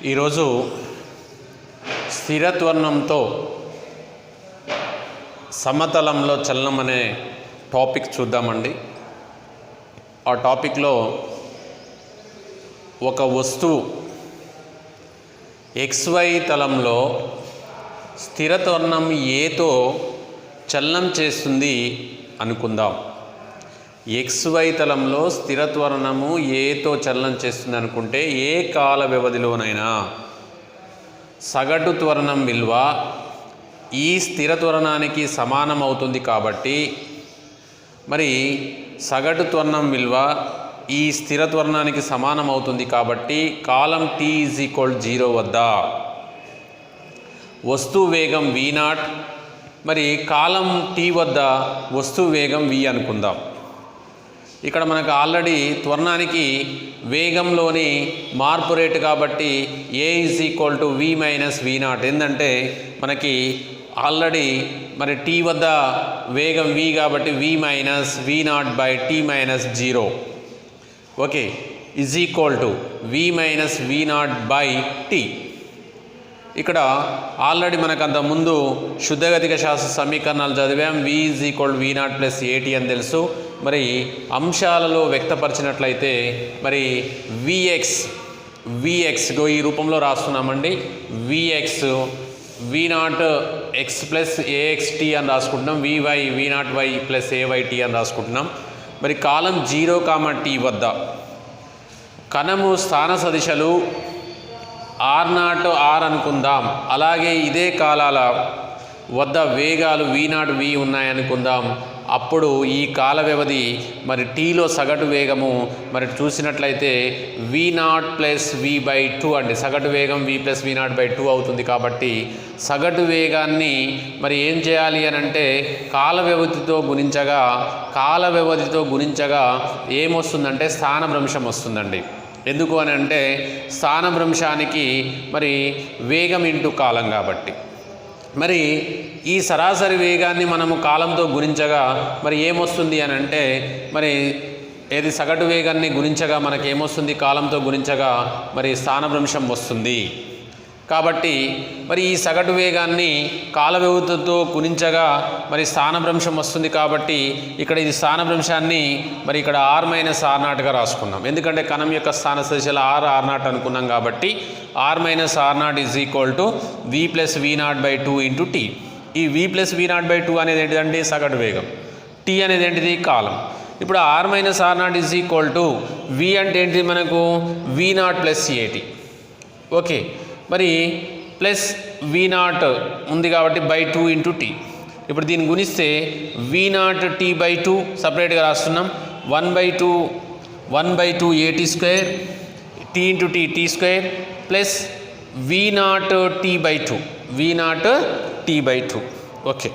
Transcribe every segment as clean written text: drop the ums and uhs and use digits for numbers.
ఈరోజు స్థిరత్వరణంతో సమతలంలో చలనం అనే టాపిక్ చూద్దామండి. ఆ టాపిక్లో ఒక వస్తువు XY తలంలో స్థిరత్వరణం ఏతో చలనం చేస్తుంది అనుకుందాం. XY తలంలో స్థిరత్వరణము ఏతో చలనం చేస్తుంది అనుకుంటే ఏ కాల వ్యవధిలోనైనా సగటు త్వరణం విలువ ఈ స్థిరత్వరణానికి సమానం అవుతుంది. కాబట్టి మరి సగటు త్వరణం విలువ ఈ స్థిరత్వరణానికి సమానం అవుతుంది. కాబట్టి కాలం t = 0 వద్ద వస్తువు వేగం v0, మరి కాలం t వద్ద వస్తువు వేగం v అనుకుందాం. ఇక్కడ మనకు ఆల్రెడీ త్వరణానికి వేగంలోని మార్పు రేటు కాబట్టి a = v - v0. ఏంటంటే మనకి ఆల్రెడీ మరి t వద్ద వేగం v కాబట్టి v - v0/t - 0 okay = v - v0/t. ఇక్కడ ఆల్రెడీ మనకు అంతకుముందు శుద్ధగతిక శాస్త్ర సమీకరణాలు చదివాం. v = v0 + at అని తెలుసు. మరి అంశాలలో వ్యక్తపరిచినట్లయితే మరి vx ఈ రూపంలో రాస్తున్నామండి. vx v0x + axt అని రాసుకుంటున్నాం. vy v0y + ayt అని రాసుకుంటున్నాం. మరి కాలం 0, t వద్ద కణము స్థాన సదిశలు r0 r అనుకుందాం. అలాగే ఇదే కాలాల వద్ద వేగాలు v0 v ఉన్నాయనుకుందాం. అప్పుడు ఈ కాల వ్యవధి మరి టీలో సగటు వేగము మరి చూసినట్లయితే v0 + v/2 అండి. సగటు వేగం v + v0/2 అవుతుంది. కాబట్టి సగటు వేగాన్ని మరి ఏం చేయాలి అని అంటే కాల వ్యవధితో గుణించగా ఏమొస్తుందంటే స్థానభ్రంశం వస్తుందండి. ఎందుకు అని అంటే స్థానభ్రంశానికి మరి వేగం ఇంటూ కాలం కాబట్టి మరి ఈ సరాసరి వేగాన్ని మనము కాలంతో గుణించగా మరి ఏమొస్తుంది అని అంటే మరి ఏది సగటు వేగాన్ని గుణించగా మనకి ఏమొస్తుంది, కాలంతో గుణించగా మరి స్థానభ్రంశం వస్తుంది. కాబట్టి మరి ఈ సగటు వేగాన్ని కాల వ్యవధితో గుణించగా మరి స్థానభ్రంశం వస్తుంది. కాబట్టి ఇక్కడ ఇది స్థానభ్రంశాన్ని మరి ఇక్కడ r - r0గా రాసుకున్నాం. ఎందుకంటే కణం యొక్క స్థాన సదిశలు r0 అనుకున్నాం. కాబట్టి r - r0 = v + v0/2 × t. ఈ v + v0/2 అనేది ఏంటిదండి సగటు వేగం, t అనేది ఏంటిది కాలం. ఇప్పుడు r - r0 = v అంటే ఏంటిది మనకు v0 + at. ఓకే మరి ప్లస్ v0 ఉంది కాబట్టి /2 × t. ఇప్పుడు దీన్ని గుణిస్తే v0 t/2 సపరేట్గా రాస్తున్నాం. 1/2 at² t × t t² plus v0 t/2 okay.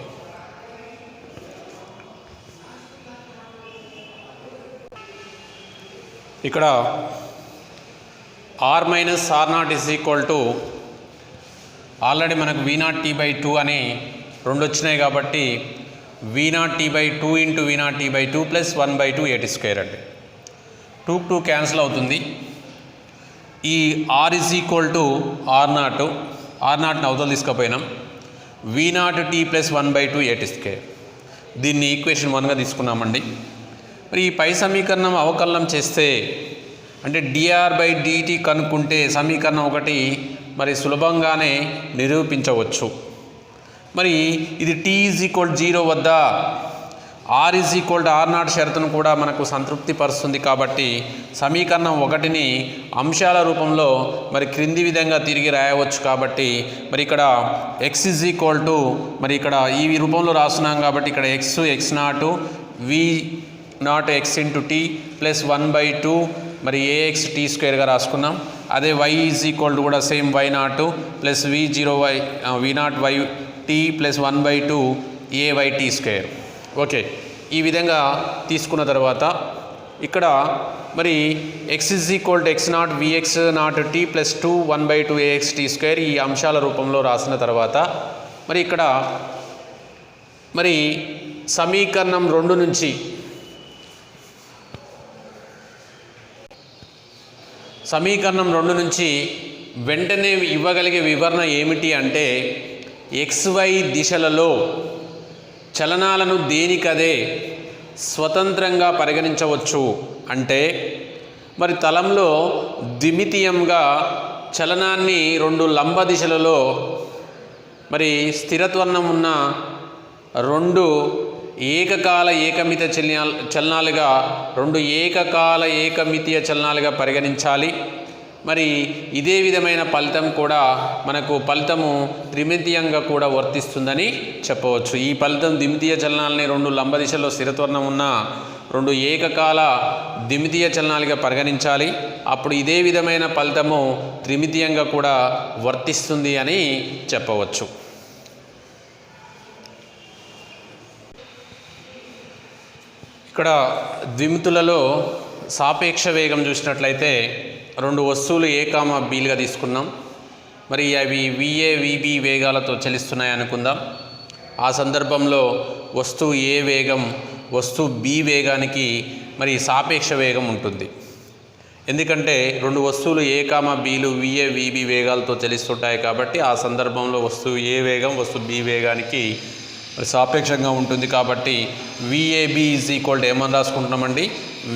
ఇక్కడ r - r0 ఆల్రెడీ మనకు v0 t/2 అని 2 వచ్చినాయి. కాబట్టి v0 t/2 × v0 t/2 plus 1/2 at² అండి. 2 2 క్యాన్సిల్ అవుతుంది. ఈ r r0ని అవతల తీసుకుపోయినాం. v0 t + 1/2 at². దీన్ని ఈక్వేషన్ 1గా తీసుకున్నామండి. మరి ఈ పై సమీకరణం అవకలనం చేస్తే అంటే dr/dt కనుక్కుంటే సమీకరణం 1 మరి సులభంగానే నిరూపించవచ్చు. మరి ఇది t = 0 వద్ద r r0 షరతును కూడా మనకు సంతృప్తి పరుస్తుంది. కాబట్టి సమీకరణం 1ని అంశాల రూపంలో మరి క్రింది విధంగా తిరిగి రాయవచ్చు. కాబట్టి మరి ఇక్కడ x మరి ఇక్కడ ఈ రూపంలో రాస్తున్నాం. కాబట్టి ఇక్కడ x0 v0 x × t plus 1/2 మరి axt² రాసుకున్నాం. అదే y కూడా same y0 plus v0y/t plus 1/2 ayt². Okay ఈ విధంగా తీసుకున్న తర్వాత ఇక్కడ మరి x x0 vx0 t plus 2 1/2 axt² ఈ అంశాల రూపంలో రాసిన తర్వాత మరి ఇక్కడ మరి సమీకరణం 2 నుంచి సమీకరణం 2 నుంచి వెంటనే ఇవ్వగలిగే వివరణ ఏమిటి అంటే XY దిశలలో చలనాలను దేనికదే స్వతంత్రంగా పరిగణించవచ్చు అంటే మరి తలంలో ద్విమితీయంగా చలనాన్ని రెండు లంబ దిశలలో మరి స్థిరత్వరణం ఉన్న రెండు ఏకకాల ఏకమిత చలనాలుగా రెండు ఏకకాల ఏకమితీయ చలనాలుగా పరిగణించాలి. మరి ఇదే విధమైన ఫలితం కూడా మనకు ఫలితము త్రిమితీయంగా కూడా వర్తిస్తుందని చెప్పవచ్చు. ఈ ఫలితం ద్విమితీయ చలనాలని రెండు లంబ దిశలో స్థిరత్వరణం ఉన్న రెండు ఏకకాల ద్విమితీయ చలనాలుగా పరిగణించాలి. అప్పుడు ఇదే విధమైన ఫలితము త్రిమితీయంగా కూడా వర్తిస్తుంది అని చెప్పవచ్చు. ఇక్కడ ద్విమితులలో సాపేక్ష వేగం చూసినట్లయితే రెండు వస్తువులు A, Bలుగా తీసుకున్నాం. మరి అవి VA, VB వేగాలతో చలిస్తున్నాయి అనుకుందాం. ఆ సందర్భంలో వస్తువు A వేగం వస్తువు B వేగానికి మరి సాపేక్ష వేగం ఉంటుంది. ఎందుకంటే రెండు వస్తువులు A, Bలు VA, VB వేగాలతో చలిస్తుంటాయి కాబట్టి ఆ సందర్భంలో వస్తువు A వేగం వస్తువు B వేగానికి మరి సాపేక్షంగా ఉంటుంది. కాబట్టి VAB ఏమని రాసుకుంటున్నామండి,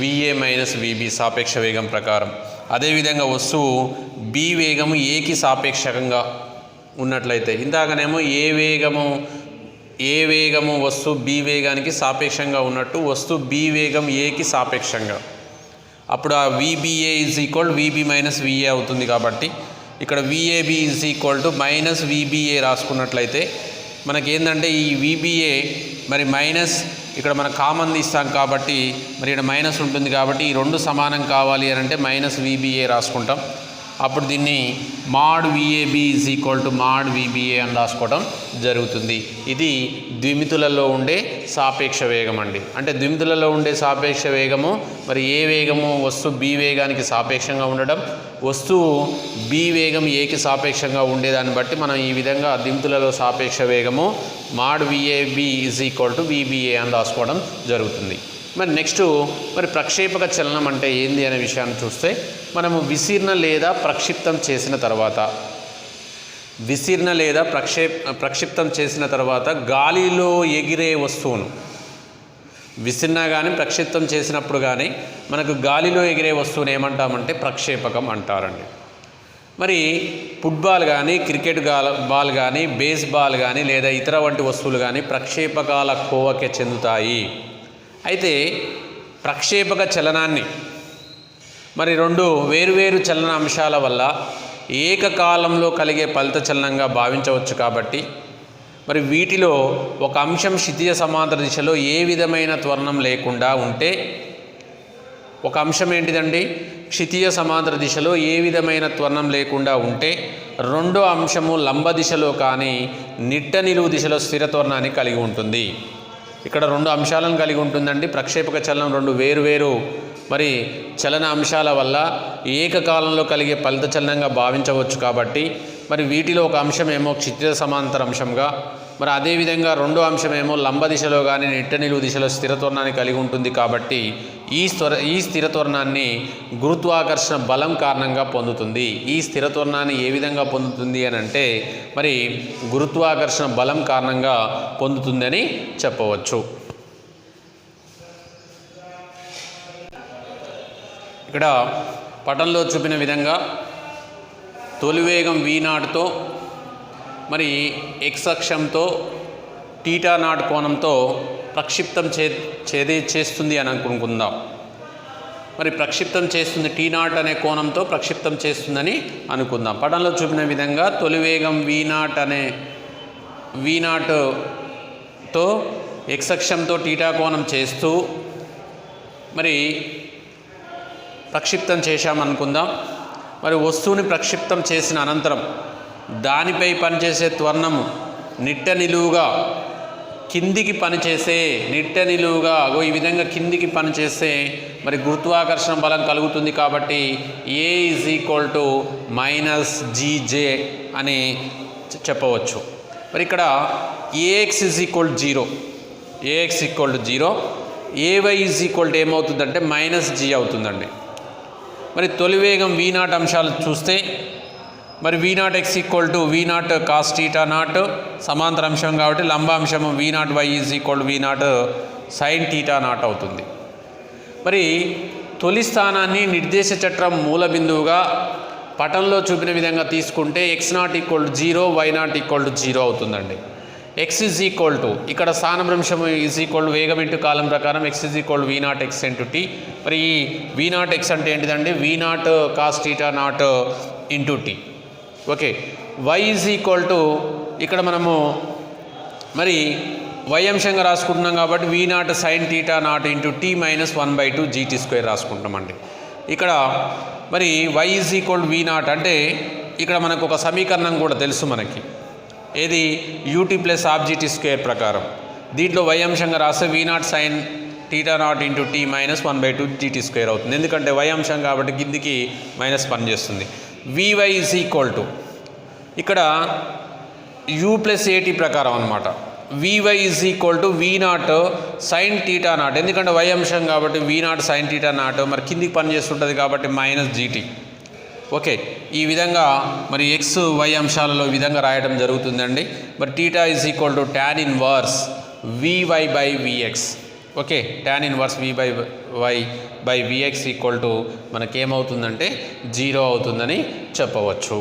VA మైనస్ VB సాపేక్ష వేగం ప్రకారం. అదేవిధంగా వస్తువు B వేగము Aకి సాపేక్షంగా ఉన్నట్లయితే ఇందాకనేమో ఏ వేగము వస్తువు B వేగానికి సాపేక్షంగా ఉన్నట్టు వస్తువు B వేగం Aకి సాపేక్షంగా, అప్పుడు ఆ VBA VB మైనస్ VA అవుతుంది. కాబట్టి ఇక్కడ VAB మైనస్ VBA రాసుకున్నట్లయితే మనకేందంటే ఈ VBA మరి మైనస్ ఇక్కడ మనం కామన్ తీస్తాం కాబట్టి మరి ఇక్కడ మైనస్ ఉంటుంది కాబట్టి ఈ రెండు సమానం కావాలి అని అంటే మైనస్ VBA రాసుకుంటాం. అప్పుడు దీన్ని మాడ్ VAB మాడ్ VBA అని రాసుకోవడం జరుగుతుంది. ఇది ద్విమితులలో ఉండే సాపేక్ష వేగం అండి. అంటే ద్విమితులలో ఉండే సాపేక్ష వేగము మరి ఏ వేగము వస్తువు B వేగానికి సాపేక్షంగా ఉండడం, వస్తువు B వేగం Aకి సాపేక్షంగా ఉండేదాన్ని బట్టి మనం ఈ విధంగా ద్విమితులలో సాపేక్ష వేగము మాడ్ VAB VBA అని రాసుకోవడం జరుగుతుంది. మరి నెక్స్ట్ మరి ప్రక్షేపక చలనం అంటే ఏంది అనే విషయాన్ని చూస్తే మనము విసీర్ణ లేదా ప్రక్షిప్తం చేసిన తర్వాత గాలిలో ఎగిరే వస్తువును విసీర్ణ కానీ ప్రక్షిప్తం చేసినప్పుడు కానీ మనకు గాలిలో ఎగిరే వస్తువును ఏమంటామంటే ప్రక్షేపకం అంటారండి. మరి ఫుట్బాల్ కానీ క్రికెట్ బాల్ కానీ బేస్బాల్ కానీ లేదా ఇతర వంటి వస్తువులు కానీ ప్రక్షేపకాల కోవకే చెందుతాయి. అయితే ప్రక్షేపక చలనాన్ని మరి రెండు వేరువేరు చలన అంశాల వల్ల ఏకకాలంలో కలిగే ఫలిత చలనంగా భావించవచ్చు. కాబట్టి మరి వీటిలో ఒక అంశం క్షితిజ సమాంతర దిశలో ఏ విధమైన త్వరణం లేకుండా ఉంటే, ఒక అంశం ఏంటిదండి క్షితిజ సమాంతర దిశలో ఏ విధమైన త్వరణం లేకుండా ఉంటే రెండో అంశము లంబ దిశలో కానీ నిట్ట నిలువు దిశలో స్థిర త్వరణాన్ని కలిగి ఉంటుంది. ఇక్కడ రెండు అంశాలను కలిగి ఉంటుందండి. ప్రక్షేపక చలనం రెండు వేరువేరు మరి చలన అంశాల వల్ల ఏకకాలంలో కలిగే ఫలిత చలనంగా భావించవచ్చు. కాబట్టి మరి వీటిలో ఒక అంశమేమో క్షితిజ సమాంతర అంశంగా, మరి అదేవిధంగా రెండో అంశమేమో లంబ దిశలో కానీ నిట్ట నిలువు దిశలో స్థిరత్వరణాన్ని కలిగి ఉంటుంది. కాబట్టి ఈ స్థిరత్వరణాన్ని గురుత్వాకర్షణ బలం కారణంగా పొందుతుంది. ఈ స్థిరత్వరణాన్ని ఏ విధంగా పొందుతుంది అని అంటే మరి గురుత్వాకర్షణ బలం కారణంగా పొందుతుందని చెప్పవచ్చు. ఇక్కడ పటంలో చూపిన విధంగా తొలివేగం V0తో మరి x అక్షంతో θ0 కోణంతో ప్రక్షిప్తం చేస్తుంది అని అనుకుందాం. మరి ప్రక్షిప్తం చేస్తుంది T0 అనే కోణంతో ప్రక్షిప్తం చేస్తుందని అనుకుందాం. పటంలో చూపిన విధంగా తొలివేగం V0తో x అక్షంతో θ కోణం చేస్తూ మరి ప్రక్షిప్తం చేశామనుకుందాం. మరి వస్తువుని ప్రక్షిప్తం చేసిన అనంతరం దానిపై పనిచేసే త్వరణము నిట్ట నిలువుగా కిందికి పనిచేసే ఈ విధంగా కిందికి పనిచేస్తే మరి గురుత్వాకర్షణ బలం కలుగుతుంది. కాబట్టి A -GJ అని చెప్పవచ్చు. మరి ఇక్కడ AX 0 AY ఏమవుతుందంటే -G అవుతుందండి. మరి తొలివేగం V0 అంశాలు చూస్తే మరి V0 x equal to V0 cos theta naught సమాంతర అంశం కాబట్టి లంబాంశము V0 y is equal to V0 sine theta naught అవుతుంది. మరి తొలి స్థానాన్ని నిర్దేశ చట్రం మూల బిందువుగా పటంలో చూపిన విధంగా తీసుకుంటే x0 equal to 0 y0 equal to 0 అవుతుందండి. x ఈజ్ ఈక్వల్ టు ఇక్కడ స్థానభ్రంశం ఈజ్ ఈక్వల్ టు వేగం ఇంటూ కాలం ప్రకారం x is equal to V0 x into t. మరి ఈ V0 x అంటే ఏంటిదండి V0 cos theta naught into t. Okay, y is equal to ఇక్కడ మనము మరి y అంశంగా రాసుకుంటున్నాం కాబట్టి V0 sine theta naught into t minus 1/2 GT² రాసుకుంటామండి. ఇక్కడ మరి y is equal to V0 అంటే ఇక్కడ మనకు ఒక సమీకరణం కూడా తెలుసు మనకి, ఏది ut ప్లస్ హాఫ్ GT² ప్రకారం. దీంట్లో y అంశంగా రాస్తే V0 sine theta naught into t minus 1/2 GT² అవుతుంది. ఎందుకంటే y అంశం కాబట్టి కిందికి మైనస్ పనిచేస్తుంది. vy ఈజ్ ఈక్వల్ టు ఇక్కడ u ప్లస్ at ప్రకారం అనమాట. vy is equal to V0 sine theta naught, ఎందుకంటే y అంశం కాబట్టి V0 సైన్ టీటా నాట్ మరి కిందికి పనిచేస్తుంటుంది కాబట్టి మైనస్ GT. ఓకే, ఈ విధంగా మరి ఎక్స్ వై అంశాలలో ఈ విధంగా రాయడం జరుగుతుందండి. మరి theta is equal to tan inverse vy by vx. Okay, tan inverse v by y by vx equal to మనకేమవుతుందంటే 0 అవుతుందని చెప్పవచ్చు.